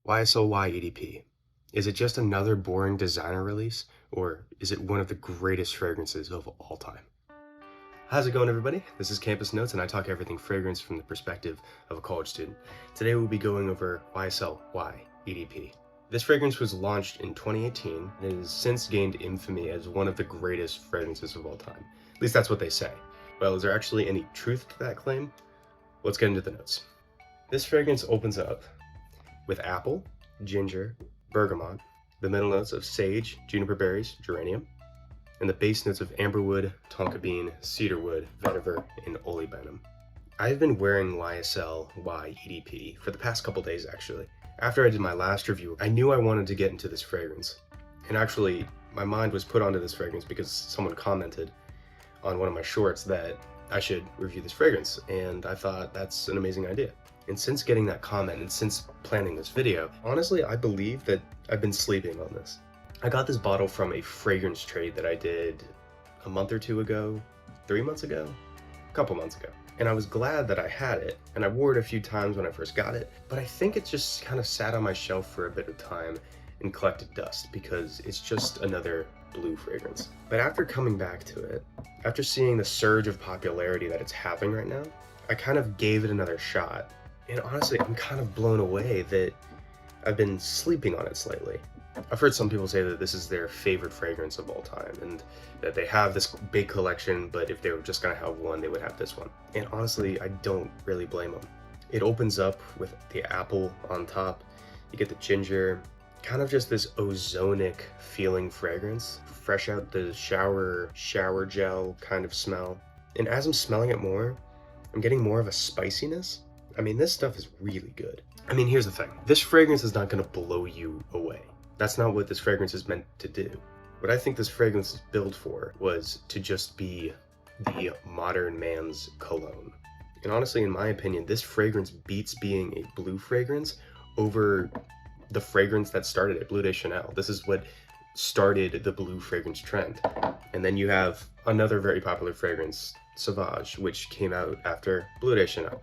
YSL Y EDP. Is it just another boring designer release, or is it one of the greatest fragrances of all time? How's it going, everybody? This is Campus Notes, and I talk everything fragrance from the perspective of a college student. Today we'll be going over YSL Y EDP. This fragrance was launched in 2018 and has since gained infamy as one of the greatest fragrances of all time. At least that's what they say. Well, is there actually any truth to that claim? Let's get into the notes. This fragrance opens up with apple, ginger, bergamot, the middle notes of sage, juniper berries, geranium, and the base notes of amberwood, tonka bean, cedarwood, vetiver, and olibanum. I've been wearing YSL Y EDP for the past couple days actually. After I did my last review, I knew I wanted to get into this fragrance. And actually, my mind was put onto this fragrance because someone commented on one of my shorts that I should review this fragrance, and I thought that's an amazing idea. And since getting that comment and since planning this video, honestly, I believe that I've been sleeping on this. I got this bottle from a fragrance trade that I did a month or two ago, 3 months ago, a couple months ago. And I was glad that I had it, and I wore it a few times when I first got it, but I think it just kind of sat on my shelf for a bit of time and collected dust because it's just another blue fragrance. But after coming back to it, after seeing the surge of popularity that it's having right now, I kind of gave it another shot. And honestly, I'm kind of blown away that I've been sleeping on it slightly. I've heard some people say that this is their favorite fragrance of all time, and that they have this big collection, but if they were just gonna have one, they would have this one. And honestly, I don't really blame them. It opens up with the apple on top, you get the ginger, kind of just this ozonic feeling fragrance, fresh out the shower gel kind of smell. And as I'm smelling it more, I'm getting more of a spiciness. I mean, this stuff is really good. I mean, here's the thing. This fragrance is not gonna blow you away. That's not what this fragrance is meant to do. What I think this fragrance is built for was to just be the modern man's cologne. And honestly, in my opinion, this fragrance beats being a blue fragrance over the fragrance that started it, Bleu de Chanel. This is what started the blue fragrance trend. And then you have another very popular fragrance, Sauvage, which came out after Bleu de Chanel.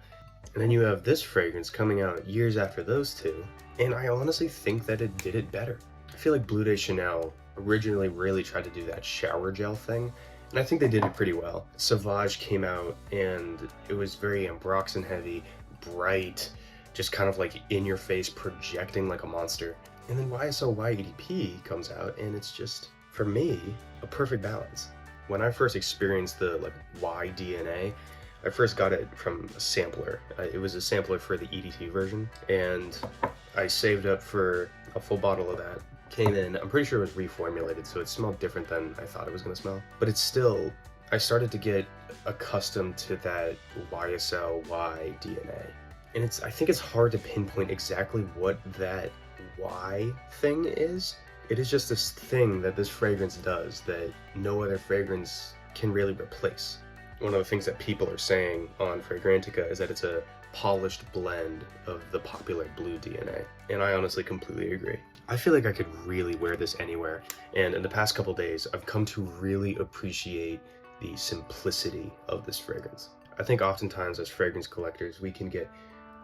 And then you have this fragrance coming out years after those two, and I honestly think that it did it better. I feel like Bleu de Chanel originally really tried to do that shower gel thing, and I think they did it pretty well. Sauvage came out, and it was very ambroxan heavy, bright, just kind of like in your face, projecting like a monster. And then YSL Y EDP comes out, and it's just, for me, a perfect balance. When I first experienced the Y DNA, I first got it from a sampler. It was a sampler for the EDT version, and I saved up for a full bottle of that. Came in, I'm pretty sure it was reformulated, so it smelled different than I thought it was gonna smell. But it's still, I started to get accustomed to that YSL Y DNA. And I think it's hard to pinpoint exactly what that Y thing is. It is just this thing that this fragrance does that no other fragrance can really replace. One of the things that people are saying on Fragrantica is that it's a polished blend of the popular blue DNA, and I honestly completely agree. I feel like I could really wear this anywhere, and in the past couple days, I've come to really appreciate the simplicity of this fragrance. I think oftentimes as fragrance collectors, we can get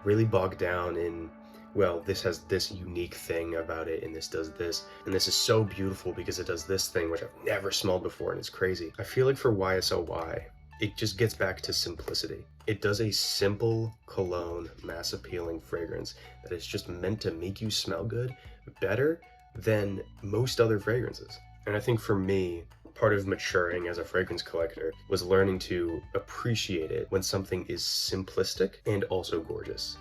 really bogged down in, well, this has this unique thing about it, and this does this, and this is so beautiful because it does this thing, which I've never smelled before, and it's crazy. I feel like for YSL Y, it just gets back to simplicity. It does a simple cologne, mass appealing fragrance that is just meant to make you smell good, better than most other fragrances. And I think for me, part of maturing as a fragrance collector was learning to appreciate it when something is simplistic and also gorgeous.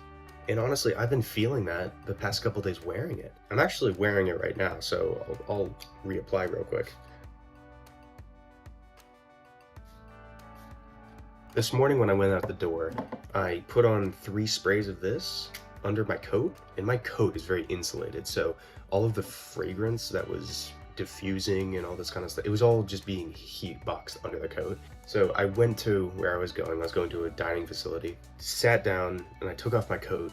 And honestly, I've been feeling that the past couple days wearing it. I'm actually wearing it right now, so I'll reapply real quick. This morning when I went out the door, I put on 3 sprays of this under my coat, and my coat is very insulated, so all of the fragrance that was diffusing and all this kind of stuff, it was all just being heat boxed under the coat. So I went to where I was going to a dining facility, sat down, and I took off my coat,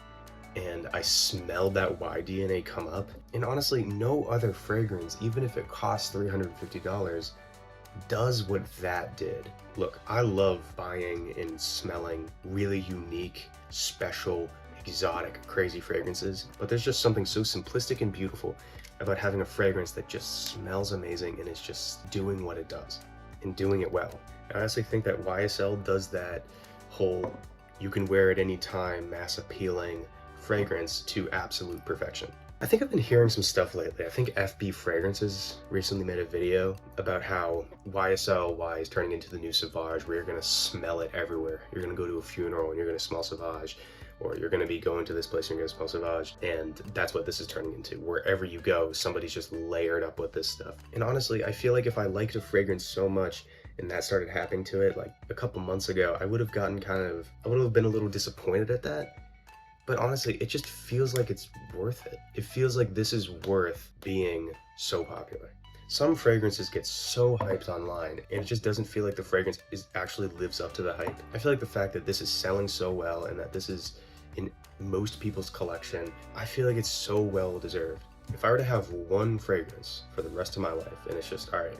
and I smelled that Y DNA come up, and honestly, no other fragrance, even if it costs $350, does what that did. Look, I love buying and smelling really unique, special, exotic, crazy fragrances, but there's just something so simplistic and beautiful about having a fragrance that just smells amazing and is just doing what it does and doing it well. I honestly think that YSL does that whole you can wear at any time, mass appealing fragrance to absolute perfection. I think I've been hearing some stuff lately. I think FB Fragrances recently made a video about how YSL Y is turning into the new Sauvage, where you're gonna smell it everywhere. You're gonna go to a funeral and you're gonna smell Sauvage, or you're gonna be going to this place and you're gonna smell Sauvage. And that's what this is turning into. Wherever you go, somebody's just layered up with this stuff. And honestly, I feel like if I liked a fragrance so much and that started happening to it like a couple months ago, I would have been a little disappointed at that. But honestly, it just feels like it's worth it. It feels like this is worth being so popular. Some fragrances get so hyped online, and it just doesn't feel like the fragrance actually lives up to the hype. I feel like the fact that this is selling so well and that this is in most people's collection, I feel like it's so well deserved. If I were to have one fragrance for the rest of my life, and it's just, all right,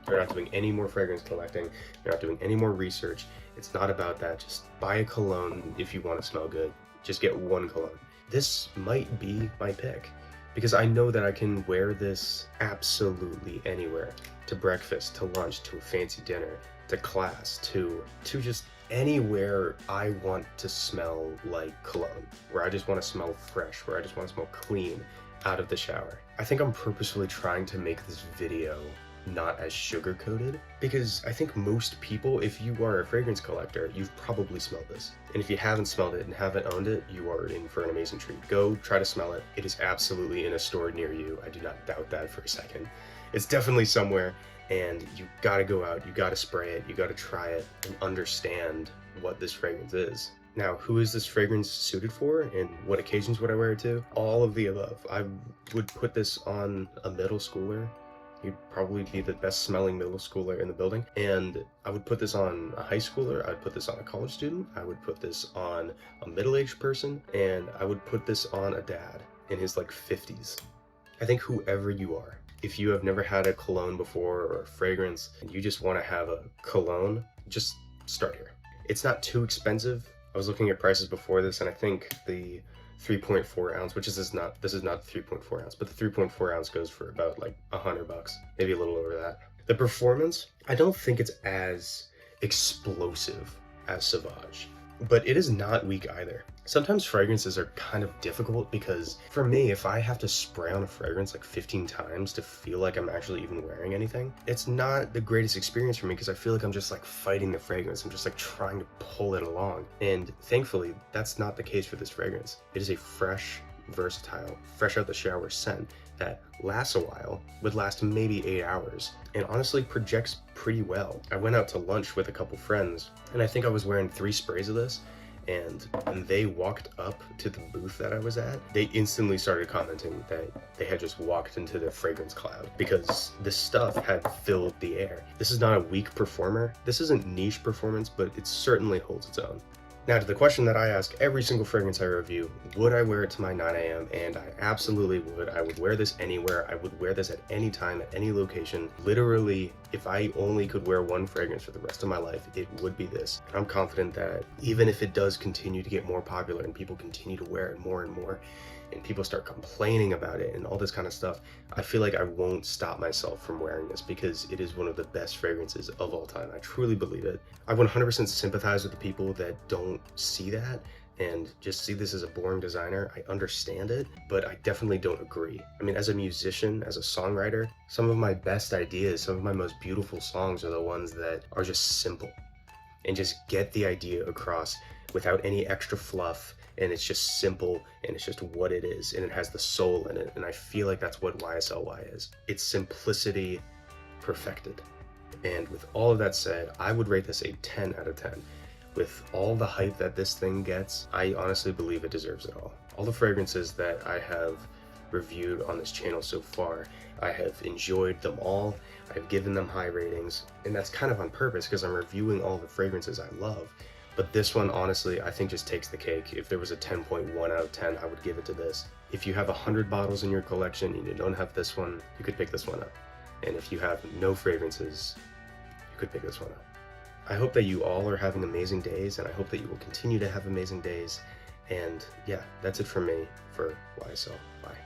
you're not doing any more fragrance collecting, you're not doing any more research, it's not about that, just buy a cologne if you want to smell good. Just get one cologne. This might be my pick because I know that I can wear this absolutely anywhere. To breakfast, to lunch, to a fancy dinner, to class, to just anywhere I want to smell like cologne, where I just want to smell fresh, where I just want to smell clean out of the shower. I think I'm purposefully trying to make this video not as sugar-coated, because I think most people, if you are a fragrance collector, you've probably smelled this. And if you haven't smelled it and haven't owned it, you are in for an amazing treat. Go try to smell it. It is absolutely in a store near you. I do not doubt that for a second. It's definitely somewhere, and you gotta go out, you gotta spray it, you gotta try it, and understand what this fragrance is. Now, who is this fragrance suited for, and what occasions would I wear it to? All of the above. I would put this on a middle schooler. You'd probably be the best smelling middle schooler in the building. And I would put this on a high schooler, I'd put this on a college student, I would put this on a middle-aged person, and I would put this on a dad in his like 50s. I think whoever you are, if you have never had a cologne before or a fragrance and you just want to have a cologne, just start here. It's not too expensive. I was looking at prices before this, and I think the 3.4 ounce, which this is not 3.4 ounce, but the 3.4 ounce goes for about like $100, maybe a little over that. The performance, I don't think it's as explosive as Sauvage, but it is not weak either. Sometimes fragrances are kind of difficult because for me, if I have to spray on a fragrance like 15 times to feel like I'm actually even wearing anything, it's not the greatest experience for me because I feel like I'm just like fighting the fragrance. I'm just like trying to pull it along. And thankfully, that's not the case for this fragrance. It is a fresh, versatile, fresh out the shower scent that lasts a while, would last maybe 8 hours, and honestly projects pretty well. I went out to lunch with a couple friends, and I think I was wearing 3 sprays of this, and when they walked up to the booth that I was at, they instantly started commenting that they had just walked into the fragrance cloud because this stuff had filled the air. This is not a weak performer. This isn't niche performance, but it certainly holds its own. Now, to the question that I ask every single fragrance I review, would I wear it to my 9 a.m.? And I absolutely would. I would wear this anywhere. I would wear this at any time, at any location. Literally, if I only could wear one fragrance for the rest of my life, it would be this. And I'm confident that even if it does continue to get more popular and people continue to wear it more and more, and people start complaining about it and all this kind of stuff, I feel like I won't stop myself from wearing this because it is one of the best fragrances of all time. I truly believe it. I 100% sympathize with the people that don't see that and just see this as a boring designer. I understand it, but I definitely don't agree. I mean, as a musician, as a songwriter, some of my best ideas, some of my most beautiful songs are the ones that are just simple and just get the idea across without any extra fluff, and it's just simple, and it's just what it is, and it has the soul in it, and I feel like that's what YSL Y is. It's simplicity perfected. And with all of that said, I would rate this a 10 out of 10. With all the hype that this thing gets, I honestly believe it deserves it all. All the fragrances that I have reviewed on this channel so far, I have enjoyed them all. I've given them high ratings, and that's kind of on purpose because I'm reviewing all the fragrances I love. But this one, honestly, I think just takes the cake. If there was a 10.1 out of 10, I would give it to this. If you have 100 bottles in your collection and you don't have this one, you could pick this one up. And if you have no fragrances, you could pick this one up. I hope that you all are having amazing days, and I hope that you will continue to have amazing days. And yeah, that's it from me for YSL. Bye.